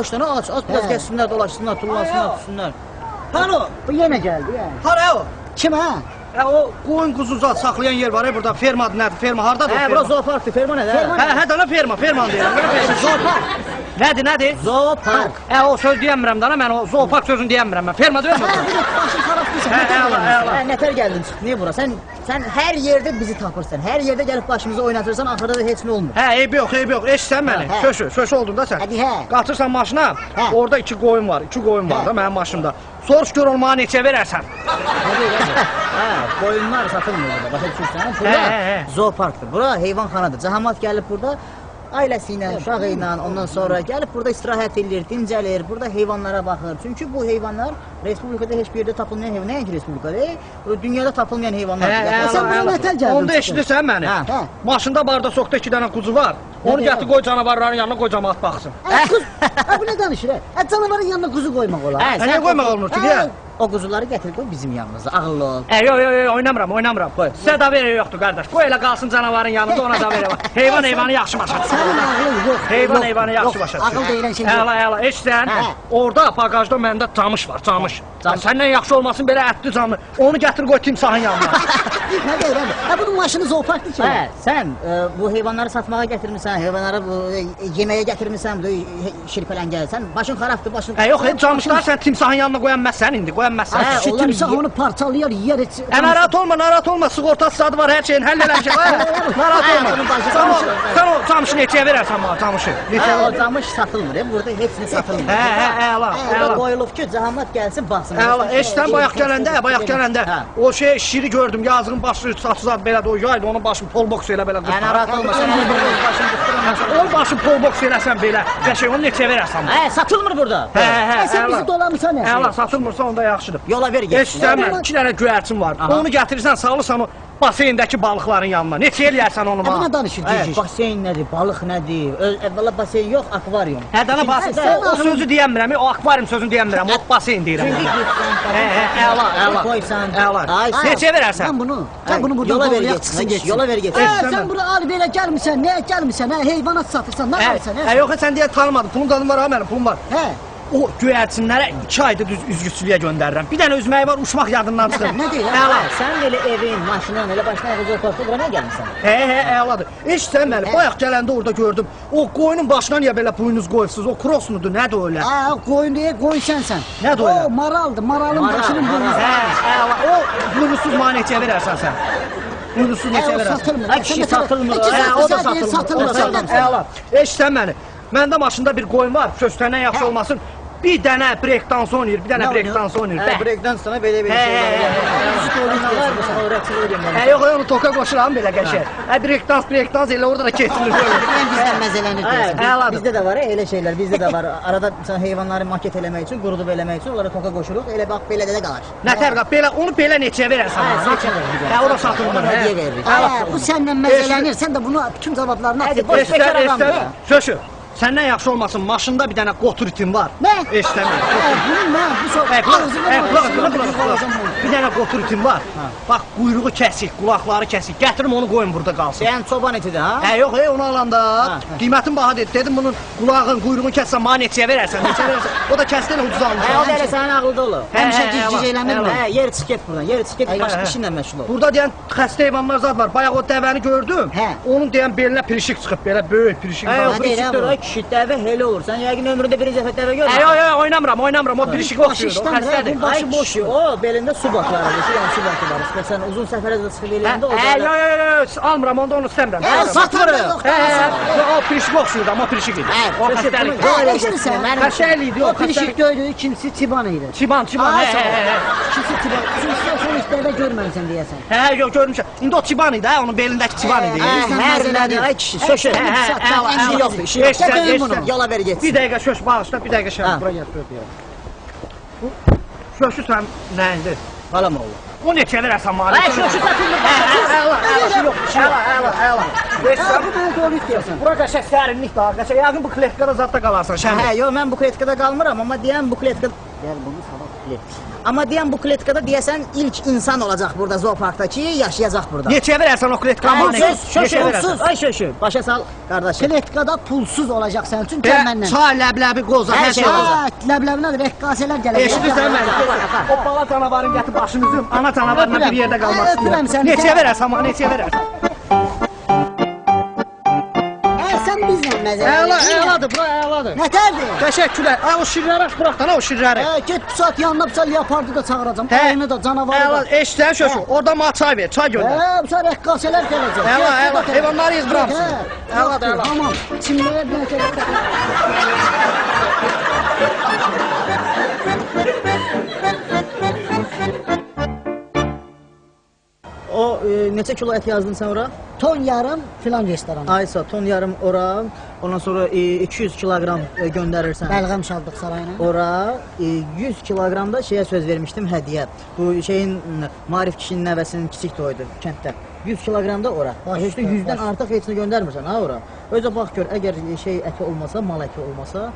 Başlarını aç biraz geçsinlər, dolaşsınlar, tullansınlar, tutsunlar. Halo, Bu yenə gəldi, yəni. hara o? Kim ha? O qoyun quzu zat saxlayan yer var burada. Fermadır nədir? Ferma hardadır? Hə, bura zooparkdır, ferma nədir? Hə, dana ferma deyirəm. Zoopark. Nədir? Zoopark. O söz deyəmirəm dana, mən o zoopark sözünü deyəmirəm mən. Ferma deyirəm. Başın xarabdırsan. Əla. Nətər gəldin çıxdın, niyə bura? Sən hər yerdə bizi tapırsan, hər yerdə gəlib başımızı oynatırsan, axırda da heç nə olmur. Eyb yox. Eşitsən məni. Söz oldun da sən. Hadi, hə. Qatırsan maşına, orada 2 qoyun var da mənim maşımda. Soruş gör olmağa neçə verərsən? Qoyunlar satılmır burada, başa düşürsən? Burada zooparkdır, bura heyvanxanadır. Cahamat gəlib burada ailəsi ilə, uşağı ilə, ondan sonra gəlib burada istirahət edir, dincəlir, burada heyvanlara baxır. Çünki bu heyvanlar Respublikada heç bir yerdə tapılmayan heyvan, nəinki Respublikada, dünyada tapılmayan heyvanlardır. Sən buna nətər gəldin? Onda eşidirsən məni? Maşında barda soxda 2 dənə quzu var. Onu gətir qoy canavarların yanına, qoy camaat baxsın. Bu nə danışır? Canavarın yanına quzu qoymaq olar. Niyə qoymaq olmur ki? O quzuları gətir qoy bizim yanımızda, ağıllı ol. Yox, oynamıram. Sizə da verə yoxdur qardaş. Qoy elə qalsın canavarın yanında, ona da verə. Heyvanı yaxşı başa düşür. Sənin ağlın yox. Heyvanı yaxşı başa düşür. Ağıl deyilən şey yox. Əla, eşsən, orada bagajda məndə camış var, camış. Səndən yaxşı olmasın belə ətli canlı. Onu gətir qoy timsahın yanına. Nə deyirəm? Bunun maşını zooparkdır ki. Sən bu heyvanları satmağa gətirmirsən, heyvanları yeməyə gətirmirsən, şirpələn gəlsən, başın xarabdır, başın... Yox, camışlar sən timsahın yanına qoyanməzsən indi, qoyanməzsən. Timsah onu parçalayar, yiyər heç... Narahat olma, sığortası zadı var, hər şeyin həll eləmişik. Narahat olma. Sən o camışı neçəyə verərsən bana, camışı? O camış satılmır, burada hepsini satılmır. Əla. Qoyulub ki, cahamat gəlsin, baxsın. Eşitdən bayaq gələndə, o şiri gördüm, yazığın başı saçızadı belədir, o yaydı, onun başını polboks elə belə qırpar. Narahat olmasın, başını qırpırmasın. Onun başını polboks eləsən belə, qəşək onu neçəyə verərsən bana? Satılmır burada. Sən bizi dolamırsan nə? Əla, satılmırsa onda yaxşıdır. Yola ver getsin. Eşitsən, 2 dənə göyərçin var, onu gətirirsən, salırsan o baseyndəki balıqların yanına. Neçə eləyərsən onu bana? Buna danışır, cücük. Baseyn nədir, balıq nədir? Əvvəla baseyn yox, akvaryum. Dana baseyn, o sözü deyəmirəm, o akvaryum sözünü deyəmirəm, o baseyn deyirəm. Əla. Qoysan. Neçə verərsən? Sən bunu burada yola ver getsin. Yola ver getsin. Sən bura alıb elə gəlmirsən, nəyə gəlmirsən, heyvanat satırsan, nə alırsan? Yox, sən deyək tanımadın, pulun qadın var ha, mənim pulum var. O göyərçinlərə 2 ayda düz üzgüçülüyə göndərirəm. Bir dənə üzməyi var, uçmaq yadından çıxır. Nə deyir? Sən belə evin, maşının, elə başına evə zooparkda bura nə gəlmirsən? Əladır. Eşitsən məni, bayaq gələndə orada gördüm. O qoyunun başına niyə belə pulunuz qoyursunuz? O cross mudur, nədir o elə? Qoyun deyə, qoyun sənsən. Nədir o elə? O maraldır, maralın başının boynuzu. Əla, o buynuzsuz mənə neçəyə verərsən sən? Buynuzsuz neçəyə verərsən? Satılmır. O da satılmır. Əla, eşitsən məni. Məndə maşında bir qoyun var, sözləndən yaxşı olmasın. Bir dənə breakdans oynayır, Breakdansına belə Yox, onu toka qoşuram belə qəşək. Breakdans elə orada da keçilir. Bizdən məzələnir deyirsən. Bizdə də var, elə şeylər, bizdə də var. Arada heyvanları maket eləmək üçün, qurudub eləmək üçün, onlara toka qoşuruq, elə bax, belə də qalır. Nətər qap, onu belə neçəyə verərsən? O da satılmır. Bu səndən məzələnir, sən də bunu bütün cavablarını atır. Söşü. Səndən yaxşı olmasın, maşında bir dənə qotur itim var. Nə? Eşitəmir. Bir dənə qotur itim var. Bax, quyruğu kəsik, qulaqları kəsik. Gətirim onu qoyun burada qalsın. Yəni çoban etidir, ha? Yox, onu alanda qiymətin baha dedi. Dedim, bunun qulağın, quyruğunu kəssən, bana neçəyə verərsən? O da kəsdi elə ucuz almış. O da elə sənin ağılda olur. Həmişə gic eləmirmi? Yer çıx get buradan, yer çıx get, başqa işinlə məşğul ol. Burada deyən xəstə heyvanlar zad var. Bayaq o dəvəni gördüm. Onun deyən belinə pirişik çıxıb, belə böyük pirişik var. Kişi dəvə elə olur. Sən yəqin ömründə birinci dəfə dəvə görmürsən. Yox, oynamıram. O pirişik oxşuyur. O xəstədir. Başı boş. O belində su batları, su batları. Sən uzun səfərə də çıxıb eləyəndə o da. Yox, almıram, onda onu istəmirəm. Satmırıq. O pirişik oxşuyur, amma pirişik idi. O xəstəlik. Xəstəlik idi, o pirişik göydü, kimisi Çiban idi. Çiban. Kimisi Çiban. Sən heç dəvə görməlisən deyəsən. Yox, görmüşəm. İndi o Çiban idi, onun belindəki Çiban idi. Mərlədir, ay kişi, söşür. İşi yoxdur, işi yoxdur. Yola ver getsin. Bir dəqiqə söz bağışla, bir dəqiqə şəhər bura gətir. Söşü sən nəyindir? Qalam oğlu. O neçə verərsən mali? Söşü satılmır. Əla. Bu mənə doğru istəyirsən. Bura qəşək sərinlik daha, qəşək yəqin bu kletkada zadda qalarsan şəhər. Yox, mən bu kletkada qalmıram, amma deyən bu kletkada... Gel bunu sabah bilet. Amma deyən bu kletkada deyəsən ilk insan olacaq burada zooparkda ki, yaşayacaq burada. Neçəyə verərsən o kletkanı? Pulsuz. Ay şöşü. Başa sal qardaşım. Kletkada pulsuz olacaq sənin üçün gəl məndən. Çay, ləbləbi, qoza, hər şey olacaq. Ləbləbinə də rəqqasələr gələcək. Eşidirsən məni? O bala canavarın gətir başını üzüm. Ana canavarla bir yerdə qalmaq Öpürəm istəyirəm. səni. Neçəyə verərsən, amma neçəyə verərsən? Sən bizlə məzələ. Əladır, bura əladır. Nətərdir? Təşəkkürlər. O şirləri aç bırax da, o şirləri. Get bu saat yanına bir leopardı da çağıracam. Hə. Ayını da, canavarı da. Əla, eşitsən şöşü. Orada mənə çay ver, çay göndər. Bu saat rəqqasələr gələcək. Əla, heyvanları izdiramsın. Əladır. Tamam. Çimləyə bir O neçə kilo ət yazdın sən ora? ton yarım filan restoran. Aysa ton yarım ora, ondan sonra 200 kiloqram göndərirsən. Bəlğəm Şadlıq sarayına. Ora 100 kiloqram da şeyə söz vermişdim hədiyyə. Bu şeyin Marif kişinin nəvəsinin kiçik toyudur kənddə. 100 kiloqram da ora. Heç də 100-dən artıq heç nə göndərmirsən ha ora. Özə bax gör, əgər şey əti olmasa, mal əti olmasa,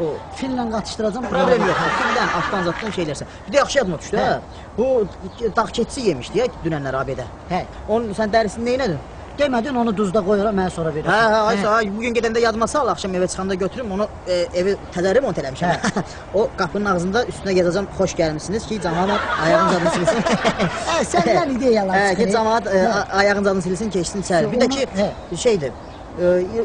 o Fillə qatışdıracam. problem yox. Fildən, atdan zatdan şeylərsə. Bir də yaxşı yadıma düşdü ha. Bu dağ keçisi yemişdi ya dünənlər abidə. Hə. Onun sən dərisini nə elədin? Demədin onu duzda qoyuram, mən sonra verirəm. Aysa, bugün gedəndə yadıma sal, axşam evə çıxanda götürüm, onu evi təzə remont eləmişəm. O qapının ağzında üstünə yazacağam, xoş gəlmisiniz ki, cəmaət ayağın zadını silsin. Səndən ideyalar Ki, cəmaət ayağın zadını silsin, keçsin içəri. Bir də ki, şeydir,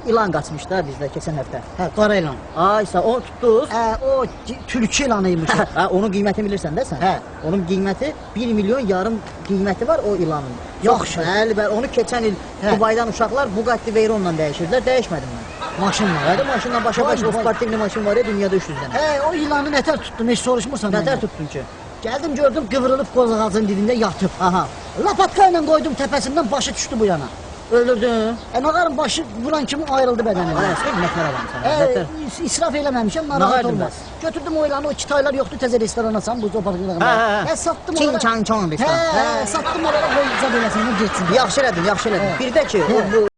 ilan qaçmış da bizdə keçən həftə. Hə, qara ilan. Aysa, o tutdunuz. O türkçü ilanıymış. Onun qiymətini bilirsən də sən? Hə. Onun qiyməti 1 milyon yarım qiyməti var o ilanın. Yaxşı. Bəli, onu keçən il Dubaydan uşaqlar Bugatti Veyronla dəyişirdilər, dəyişmədim mən. Maşınla. Hadi maşınla başa-baş o sportivli maşın var ya dünyada 300 dənə. O ilanı nətər tutdun, heç soruşmursan Nətər məndən? tutdun ki? Gəldim gördüm qıvrılıb qoz ağacının dibində yatıb. Aha. Lapatka ilə qoydum təpəsindən başı düşdü bu yana. Öldürdün. Nağarın başı vuran kimi ayrıldı bədənindən. Ayasın nətər adam sən? İsraf eləməmişəm, narahat olmaz. Götürdüm o ilanı, o 2 aylar yoxdur, təzə restoran açam, bu zoparkılığında. Sattım Çin çan çan restoran. Sattım oraya, qoyacaq eləsin, getsin. Yaxşı elədin, yaxşı elədin. Bir də ki, bu